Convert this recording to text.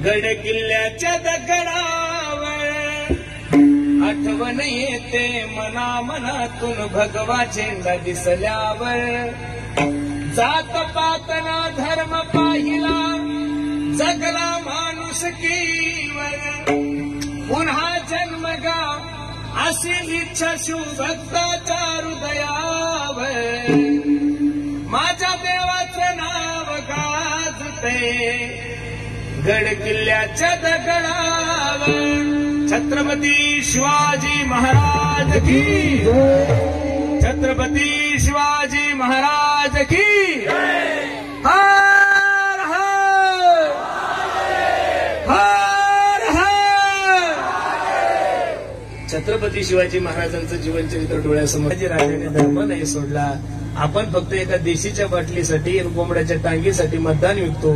गड किल्ल्याच्या दगडावर आठवण येते मना मनातून भगवा झेंडा दिसल्यावर। जात पातना धर्म पाहिला जगला माणुसकीवर, पुन्हा जन्मगा अशी इच्छा शिवभक्ताच्या हृदयावर। माझ्या देवाचं नाव गाजते गड किल्ल्याच्या दगडावर। छत्रपती शिवाजी महाराज की, छत्रपती शिवाजी महाराज की। हर हर हर हर। छत्रपती शिवाजी महाराजांचं जीवनचरित्र डोळ्यासमोर। राजाने धर्म नाही सोडला, आपण फक्त एका देशीच्या बाटलीसाठी कोंबड्याच्या टांगीसाठी मतदान विकतो।